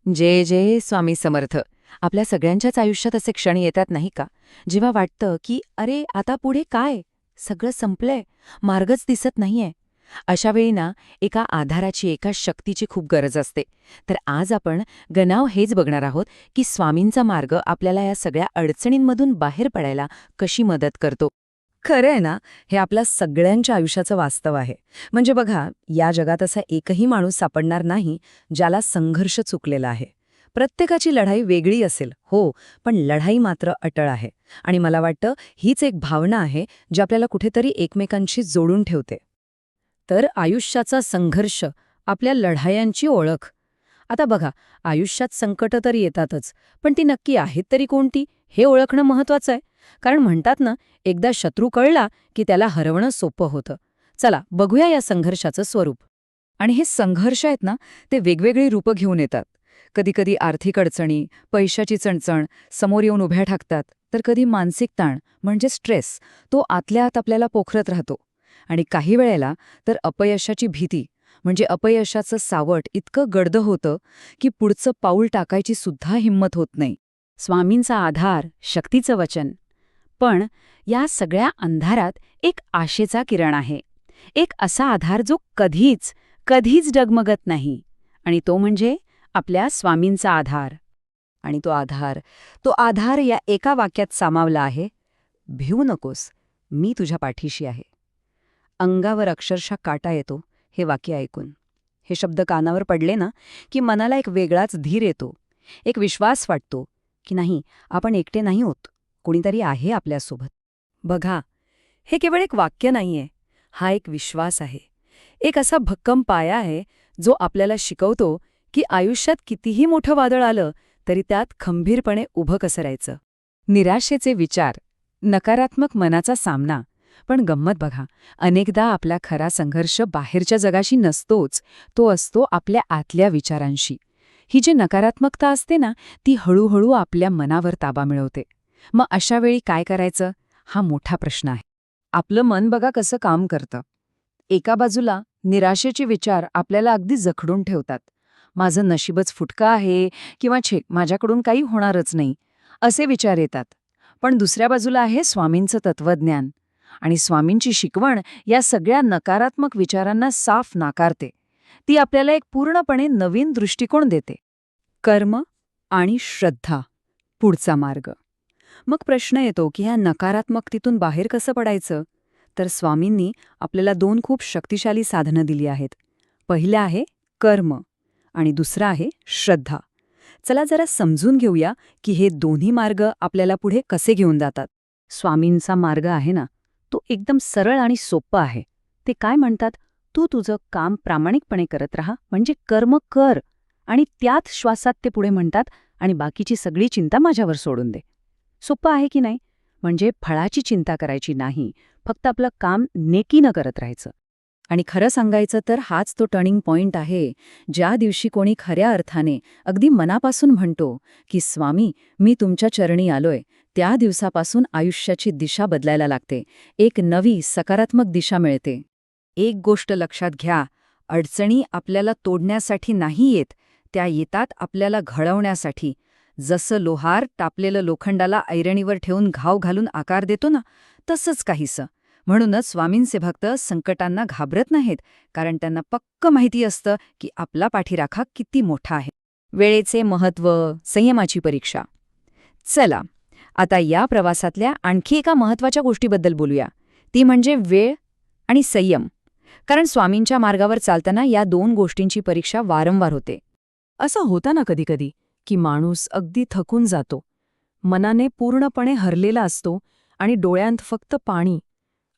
जय जय स्वामी समर्थ. आपल्या सगळ्यांच्याच आयुष्यात असे क्षण येतात नाही का, जेव्हा वाटतं की अरे आता पुढे काय, सगळं संपलंय, मार्गच दिसत नाहीये. अशा वेळी ना एका आधाराची, एका शक्तीची खूप गरज असते. तर आज आपण गनाव हेच बघणार आहोत की स्वामींचा मार्ग आपल्याला या सगळ्या अडचणींमधून बाहेर पडायला कशी मदत करतो. खरं आहे ना, हे आपल्या सगळ्यांच्या आयुष्याचं वास्तव आहे. म्हणजे बघा, या जगात असा एकही माणूस सापडणार नाही ज्याला संघर्ष चुकलेला आहे. प्रत्येकाची लढाई वेगळी असेल, हो, पण लढाई मात्र अटळ आहे. आणि मला वाटतं हीच एक भावना आहे जी आपल्याला कुठेतरी एकमेकांशी जोडून ठेवते. तर आयुष्याचा संघर्ष, आपल्या लढायांची ओळख. आता बघा, आयुष्यात संकटं तर येतातच, पण ती नक्की आहेत तरी कोणती हे ओळखणं महत्वाचं आहे. कारण म्हणतात ना, एकदा शत्रू कळला की त्याला हरवणं सोपं होतं. चला बघूया या संघर्षाचं स्वरूप. आणि हे संघर्ष आहेत ना, ते वेगवेगळी रूपं घेऊन येतात. कधीकधी आर्थिक अडचणी, पैशाची चणचण समोर येऊन उभ्या ठाकतात, तर कधी मानसिक ताण म्हणजे स्ट्रेस, तो आतल्या आत आपल्याला पोखरत राहतो. आणि काही वेळेला तर अपयशाची भीती म्हणजे अपयशाचं सावट इतकं गडद होतं की पुढचं पाऊल टाकायची सुद्धा हिंमत होत नाही. स्वामींचा आधार, शक्तीचं वचन. पण या सगळ्या अंधारात एक आशेचा किरण आहे. एक असा आधार जो कधीच डगमगत नाही. आणि तो म्हणजे आपल्या स्वामींचा आधार. आणि तो आधार या एका वाक्यात सामावला आहे, भिवू नकोस, मी तुझ्या पाठीशी आहे. अंगावर अक्षरशः काटा येतो हे वाक्य ऐकून. हे शब्द कानावर पडले ना की मनाला एक वेगळाच धीर येतो, एक विश्वास वाटतो की नाही, आपण एकटे नाही होत, कोणीतरी आहे आपल्यासोबत. बघा, हे केवळ एक वाक्य नाहीये, हा एक विश्वास आहे. एक असा भक्कम पाया आहे जो आपल्याला शिकवतो की आयुष्यात कितीही मोठं वादळ आलं तरी त्यात खंबीरपणे उभं कसं राहायचं. निराशेचे विचार, नकारात्मक मनाचा सामना. पण गंमत बघा, अनेकदा आपला खरा संघर्ष बाहेरच्या जगाशी नसतोच, तो असतो आपल्या आतल्या विचारांशी. ही जी नकारात्मकता असते ना, ती हळूहळू आपल्या मनावर ताबा मिळवते. मग अशा वेळी काय करायचं, हा मोठा प्रश्न आहे. आपलं मन बघा कसं काम करतं. एका बाजूला निराशेचे विचार आपल्याला अगदी जखडून ठेवतात. माझं नशीबच फुटकं आहे किंवा छे, माझ्याकडून काही होणारच नाही, असे विचार येतात. पण दुसऱ्या बाजूला आहे स्वामींचं तत्वज्ञान. आणि स्वामींची शिकवण या सगळ्या नकारात्मक विचारांना साफ नाकारते. ती आपल्याला एक पूर्णपणे नवीन दृष्टिकोन देते. कर्म आणि श्रद्धा, पुढचा मार्ग. मग प्रश्न येतो की ह्या नकारात्मकतेतून बाहेर कसं पडायचं. तर स्वामींनी आपल्याला 2 खूप शक्तिशाली साधनं दिली आहेत. पहिलं आहे कर्म आणि दुसरं आहे श्रद्धा. चला जरा समजून घेऊया की हे दोन्ही मार्ग आपल्याला पुढे कसे घेऊन जातात. स्वामींचा मार्ग आहे ना, तो एकदम सरळ आणि सोपा आहे. ते काय म्हणतात, तू तुझं काम प्रामाणिकपणे करत राहा, म्हणजे कर्म कर, आणि त्यात श्वासात ते पुढे म्हणतात, आणि बाकीची सगळी चिंता माझ्यावर सोडून दे. सोपं आहे की नाही. म्हणजे फळाची चिंता करायची नाही, फक्त आपलं काम नेकीनं करत राहायचं. आणि खरं सांगायचं तर हाच तो टर्निंग पॉइंट आहे, ज्या दिवशी कोणी खऱ्या अर्थाने अगदी मनापासून म्हणतो की स्वामी, मी तुमच्या चरणी आलोय, त्या दिवसापासून आयुष्याची दिशा बदलायला लागते. एक नवी सकारात्मक दिशा मिळते. एक गोष्ट लक्षात घ्या, अडचणी आपल्याला तोडण्यासाठी नाही येत, त्या येतात आपल्याला घडवण्यासाठी. जसं लोहार टापलेलं लोखंडाला ऐरणीवर ठेवून घाव घालून आकार देतो ना, तसंच काहीसं. म्हणूनच स्वामींचे भक्त संकटांना घाबरत नाहीत, कारण त्यांना पक्क माहिती असतं की आपला पाठीराखा किती मोठा आहे. वेळेचे महत्त्व, संयमाची परीक्षा. चला आता या प्रवासातल्या आणखी एका महत्त्वाच्या गोष्टीबद्दल बोलूया, ती म्हणजे वेळ आणि संयम. कारण स्वामींच्या मार्गावर चालताना या 2 गोष्टींची परीक्षा वारंवार होते. असं होतं ना कधीकधी की माणूस अगदी थकून जातो, मनाने पूर्णपणे हरलेला असतो आणि डोळ्यांत फक्त पाणी.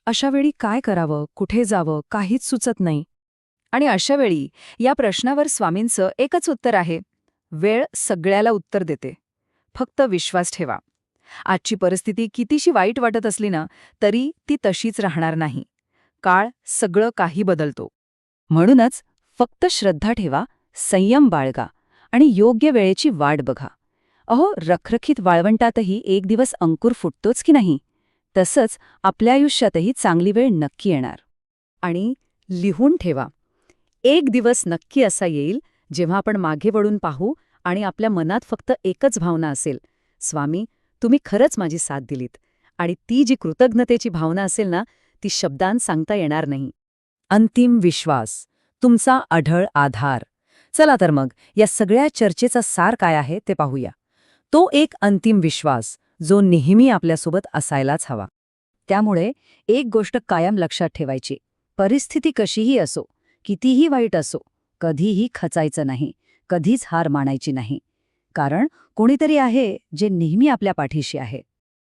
अशा वेळी काय करावं, कुठे जावं, काहीच सुचत नाही. आणि अशा वेळी या प्रश्नावर स्वामींचं एकच उत्तर आहे, वेळ सगळ्याला उत्तर देते, फक्त विश्वास ठेवा. आजची परिस्थिती कितीशी वाईट वाटत असली ना, तरी ती तशीच राहणार नाही. काळ सगळं काही बदलतो. म्हणूनच फक्त श्रद्धा ठेवा, संयम बाळगा आणि योग्य वेळेची वाट बघा. अहो, रखरखीत वाळवंटातही एक दिवस अंकुर फुटतोच की नाही, तसंच आपल्या आयुष्यातही चांगली वेळ नक्की येणार. आणि लिहून ठेवा, एक दिवस नक्की असा येईल जेव्हा आपण मागे वळून पाहू आणि आपल्या मनात फक्त एकच भावना असेल, स्वामी तुम्ही खरंच माझी साथ दिलीत, आणि ती जी कृतज्ञतेची भावना असेल ना, ती शब्दांत सांगता येणार नाही. अंतिम विश्वास, तुमचा अढळ आधार. चला तर मग या सगळ्या चर्चेचा सार काय आहे ते पाहूया. तो एक अंतिम विश्वास जो नेहमी आपल्यासोबत असायलाच हवा. त्यामुळे एक गोष्ट कायम लक्षात ठेवायची, परिस्थिती कशीही असो, कितीही वाईट असो, कधीही खचायचं नाही, कधीच हार मानायची नाही. कारण कोणीतरी आहे जे नेहमी आपल्या पाठीशी आहे.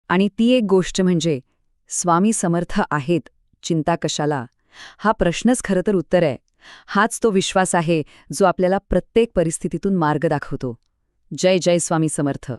आणि ती एक गोष्ट म्हणजे स्वामी समर्थ आहेत, चिंता कशाला? हा प्रश्नच खरं तर उत्तर आहे. हाच तो विश्वास आहे जो आपल्याला प्रत्येक परिस्थितीतून मार्ग दाखवतो. जय जय स्वामी समर्थ.